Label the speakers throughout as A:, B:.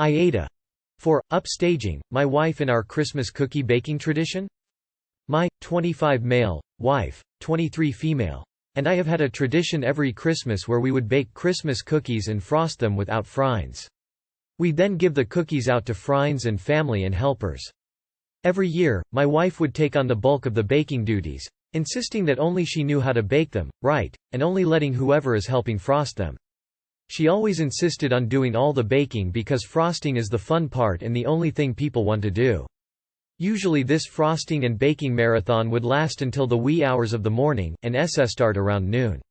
A: AITA. For upstaging, my wife in our Christmas cookie baking tradition. My 25 male wife, 23 female, and I have had a tradition every Christmas where we would bake Christmas cookies and frost them without friends. We'd then give the cookies out to friends and family and helpers. Every year, my wife would take on the bulk of the baking duties, insisting that only she knew how to bake them, right, and only letting whoever is helping frost them. She always insisted on doing all the baking because frosting is the fun part and the only thing people want to do. Usually this frosting and baking marathon would last until the wee hours of the morning, and start around noon.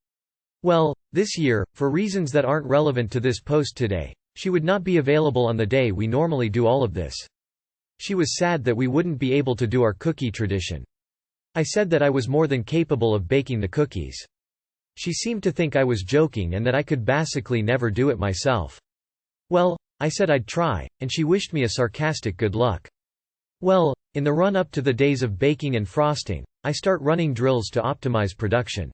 A: Well, this year, for reasons that aren't relevant to this post today, she would not be available on the day we normally do all of this. She was sad that we wouldn't be able to do our cookie tradition. I said that I was more than capable of baking the cookies. She seemed to think I was joking and that I could basically never do it myself. Well, I said I'd try, and she wished me a sarcastic good luck. Well, in the run-up to the days of baking and frosting, I start running drills to optimize production.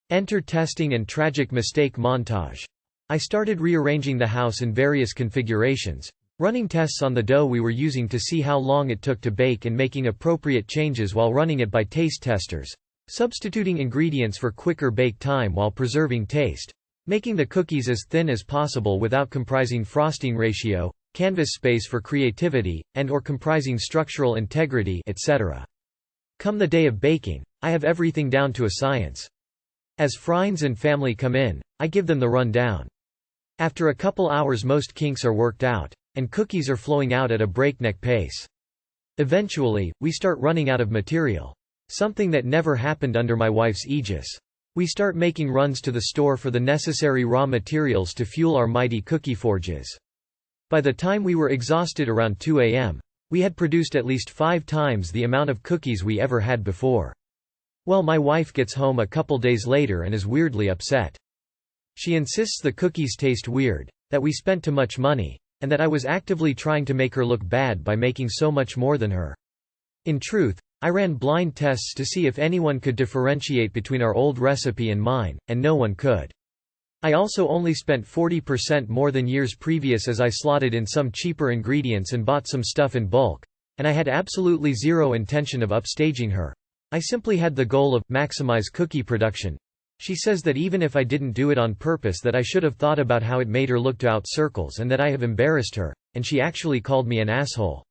A: Enter testing and tragic mistake montage. I started rearranging the house in various configurations, running tests on the dough we were using to see how long it took to bake and making appropriate changes while running it by taste testers, substituting ingredients for quicker bake time while preserving taste, making the cookies as thin as possible without comprising frosting ratio, canvas space for creativity, and/or comprising structural integrity, etc. Come the day of baking, I have everything down to a science. As friends and family come in, I give them the rundown. After a couple hours most kinks are worked out, and cookies are flowing out at a breakneck pace. Eventually, we start running out of material. Something that never happened under my wife's aegis. We start making runs to the store for the necessary raw materials to fuel our mighty cookie forges. By the time we were exhausted around 2 a.m., we had produced at least 5 times the amount of cookies we ever had before. Well, my wife gets home a couple days later and is weirdly upset. She insists the cookies taste weird, that we spent too much money, and that I was actively trying to make her look bad by making so much more than her. In truth, I ran blind tests to see if anyone could differentiate between our old recipe and mine, and no one could. I also only spent 40% more than years previous as I slotted in some cheaper ingredients and bought some stuff in bulk, and I had absolutely zero intention of upstaging her. I simply had the goal of maximize cookie production. She says that even if I didn't do it on purpose that I should have thought about how it made her look to out circles and that I have embarrassed her, and she actually called me an asshole.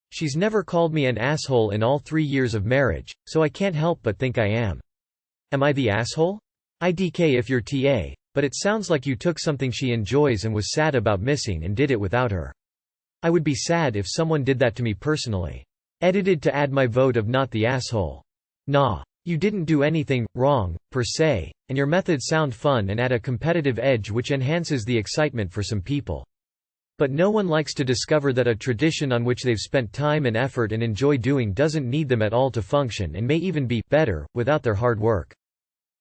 A: She's never called me an asshole in all 3 years of marriage, so I can't help but think I am. Am I the asshole? IDK if you're TA, but it sounds like you took something she enjoys and was sad about missing and did it without her. I would be sad if someone did that to me personally. Edited to add my vote of not the asshole. Nah. You didn't do anything wrong, per se, and your methods sound fun and add a competitive edge which enhances the excitement for some people. But no one likes to discover that a tradition on which they've spent time and effort and enjoy doing doesn't need them at all to function and may even be better without their hard work.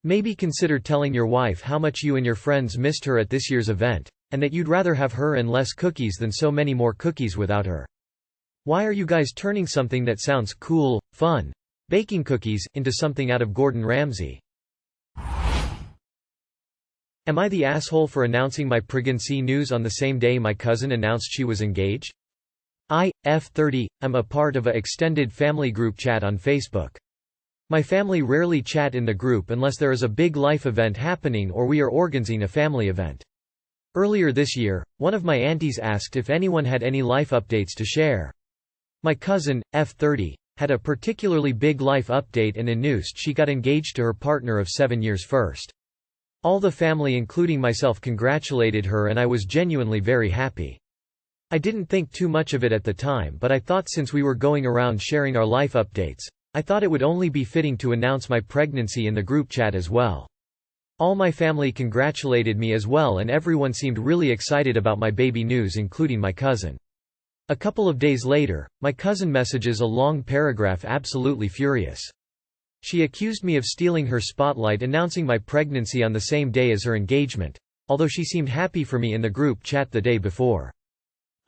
A: Maybe consider telling your wife how much you and your friends missed her at this year's event, and that you'd rather have her and less cookies than so many more cookies without her. Why are you guys turning something that sounds cool, fun, baking cookies, into something out of Gordon Ramsay? Am I the asshole for announcing my pregnancy news on the same day my cousin announced she was engaged? I, F30, am a part of a extended family group chat on Facebook. My family rarely chat in the group unless there is a big life event happening or we are organizing a family event. Earlier this year, one of my aunties asked if anyone had any life updates to share. My cousin, F30, had a particularly big life update and announced she got engaged to her partner of 7 years first. All the family including myself congratulated her and I was genuinely very happy. I didn't think too much of it at the time, but I thought since we were going around sharing our life updates, I thought it would only be fitting to announce my pregnancy in the group chat as well. All my family congratulated me as well and everyone seemed really excited about my baby news including my cousin. A couple of days later, my cousin messages a long paragraph absolutely furious. She accused me of stealing her spotlight announcing my pregnancy on the same day as her engagement, although she seemed happy for me in the group chat the day before.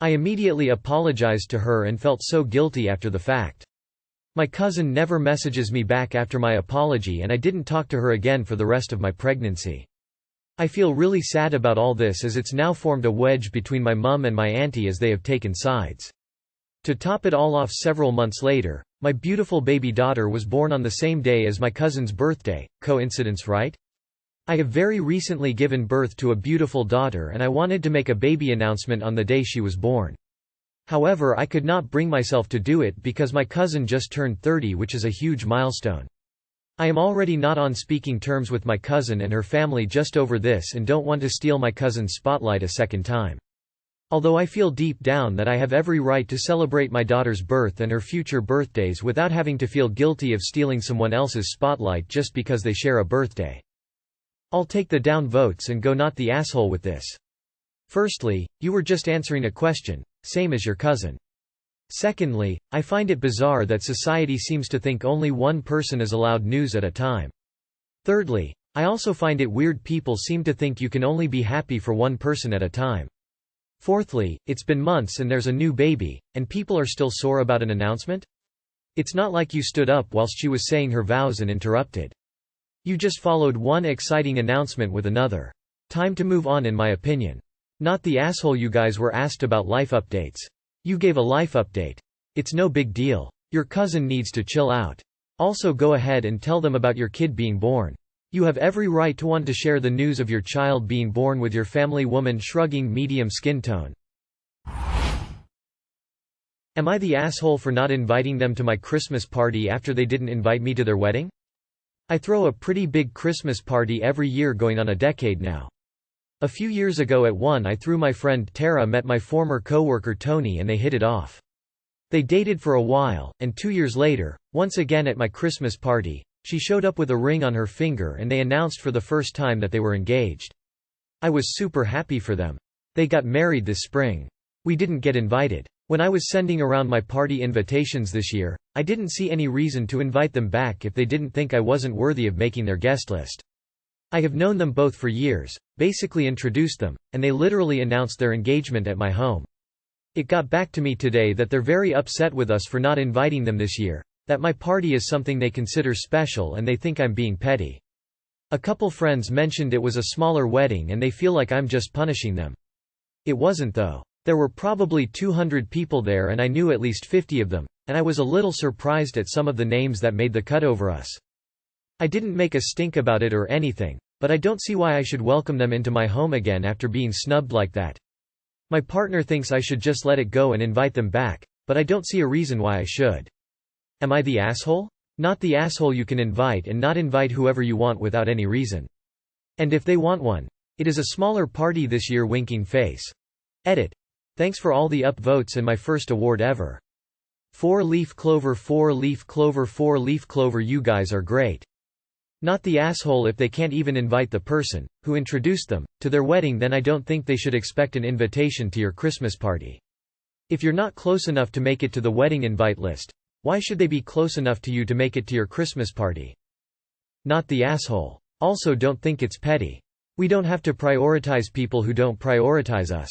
A: I immediately apologized to her and felt so guilty after the fact. My cousin never messages me back after my apology and I didn't talk to her again for the rest of my pregnancy. I feel really sad about all this as it's now formed a wedge between my mum and my auntie as they have taken sides. To top it all off, several months later, my beautiful baby daughter was born on the same day as my cousin's birthday. Coincidence, right? I have very recently given birth to a beautiful daughter and I wanted to make a baby announcement on the day she was born. However, I could not bring myself to do it because my cousin just turned 30, which is a huge milestone. I am already not on speaking terms with my cousin and her family just over this and don't want to steal my cousin's spotlight a second time. Although I feel deep down that I have every right to celebrate my daughter's birth and her future birthdays without having to feel guilty of stealing someone else's spotlight just because they share a birthday. I'll take the down votes and go not the asshole with this. Firstly, you were just answering a question, same as your cousin. Secondly, I find it bizarre that society seems to think only one person is allowed news at a time. Thirdly, I also find it weird people seem to think you can only be happy for one person at a time. Fourthly, it's been months and there's a new baby, and people are still sore about an announcement? It's not like you stood up whilst she was saying her vows and interrupted. You just followed one exciting announcement with another. Time to move on in my opinion. Not the asshole you guys were asked about life updates. You gave a life update. It's no big deal. Your cousin needs to chill out. Also go ahead and tell them about your kid being born. You have every right to want to share the news of your child being born with your family. Woman shrugging, medium skin tone. Am I the asshole for not inviting them to my Christmas party after they didn't invite me to their wedding? I throw a pretty big Christmas party every year going on a decade now. A few years ago at one I threw my friend Tara met my former coworker Tony and they hit it off. They dated for a while, and 2 years later, once again at my Christmas party, she showed up with a ring on her finger and they announced for the first time that they were engaged. I was super happy for them. They got married this spring. We didn't get invited. When I was sending around my party invitations this year, I didn't see any reason to invite them back if they didn't think I wasn't worthy of making their guest list. I have known them both for years, basically introduced them, and they literally announced their engagement at my home. It got back to me today that they're very upset with us for not inviting them this year, that my party is something they consider special and they think I'm being petty. A couple friends mentioned it was a smaller wedding and they feel like I'm just punishing them. It wasn't though. There were probably 200 people there and I knew at least 50 of them, and I was a little surprised at some of the names that made the cut over us. I didn't make a stink about it or anything, but I don't see why I should welcome them into my home again after being snubbed like that. My partner thinks I should just let it go and invite them back, but I don't see a reason why I should. Am I the asshole? Not the asshole. You can invite and not invite whoever you want without any reason. And if they want one, it is a smaller party this year. Winking face. Edit. Thanks for all the upvotes and my first award ever. 4-leaf clover, 4-leaf clover, 4-leaf clover. You guys are great. Not the asshole if they can't even invite the person who introduced them to their wedding, then I don't think they should expect an invitation to your Christmas party. If you're not close enough to make it to the wedding invite list, why should they be close enough to you to make it to your Christmas party? Not the asshole. Also don't think it's petty. We don't have to prioritize people who don't prioritize us.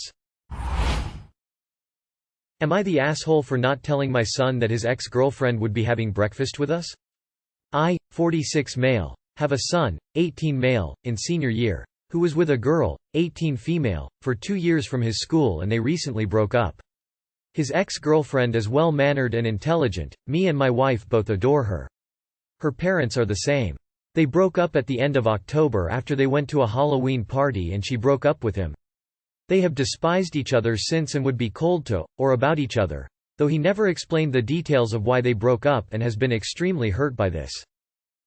A: Am I the asshole for not telling my son that his ex-girlfriend would be having breakfast with us? I, 46 male, have a son, 18 male, in senior year, who was with a girl, 18 female, for 2 years from his school and they recently broke up. His ex-girlfriend is well-mannered and intelligent, me and my wife both adore her. Her parents are the same. They broke up at the end of October after they went to a Halloween party and she broke up with him. They have despised each other since and would be cold to, or about each other, though he never explained the details of why they broke up and has been extremely hurt by this.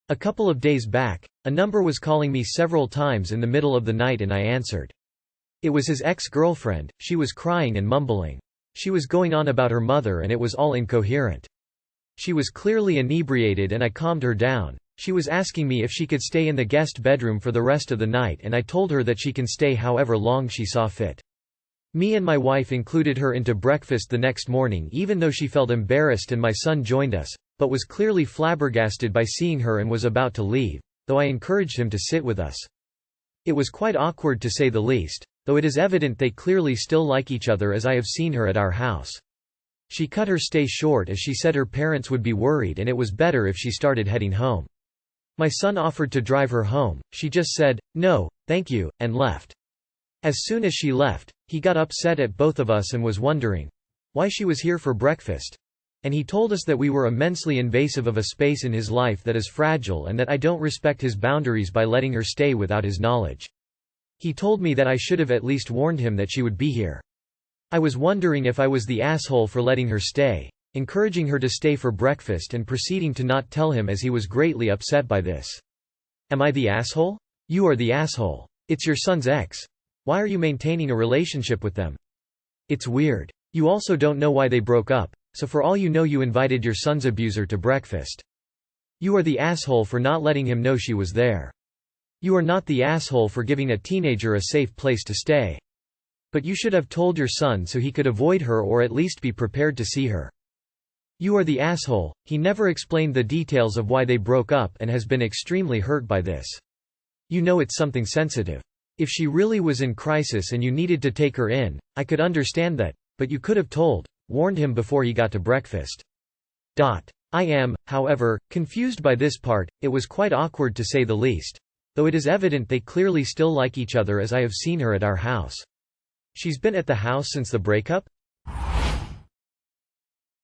A: A couple of days back, a number was calling me several times in the middle of the night and I answered. It was his ex-girlfriend. She was crying and mumbling. She was going on about her mother and it was all incoherent. She was clearly inebriated and I calmed her down. She was asking me if she could stay in the guest bedroom for the rest of the night and I told her that she can stay however long she saw fit. Me and my wife included her into breakfast the next morning even though she felt embarrassed and my son joined us, but was clearly flabbergasted by seeing her and was about to leave, though I encouraged him to sit with us. It was quite awkward to say the least, though it is evident they clearly still like each other as I have seen her at our house. She cut her stay short as she said her parents would be worried and it was better if she started heading home. My son offered to drive her home, she just said, "No, thank you," and left. As soon as she left, he got upset at both of us and was wondering why she was here for breakfast. And he told us that we were immensely invasive of a space in his life that is fragile and that I don't respect his boundaries by letting her stay without his knowledge. He told me that I should have at least warned him that she would be here. I was wondering if I was the asshole for letting her stay, encouraging her to stay for breakfast and proceeding to not tell him as he was greatly upset by this. Am I the asshole? You are the asshole. It's your son's ex. Why are you maintaining a relationship with them? It's weird. You also don't know why they broke up, so for all you know you invited your son's abuser to breakfast. You are the asshole for not letting him know she was there. You are not the asshole for giving a teenager a safe place to stay. But you should have told your son so he could avoid her or at least be prepared to see her. You are the asshole. He never explained the details of why they broke up and has been extremely hurt by this. You know it's something sensitive. If she really was in crisis and you needed to take her in, I could understand that, but you could have warned him before he got to breakfast. I am, however, confused by this part. It was quite awkward to say the least. Though it is evident they clearly still like each other as I have seen her at our house. She's been at the house since the breakup?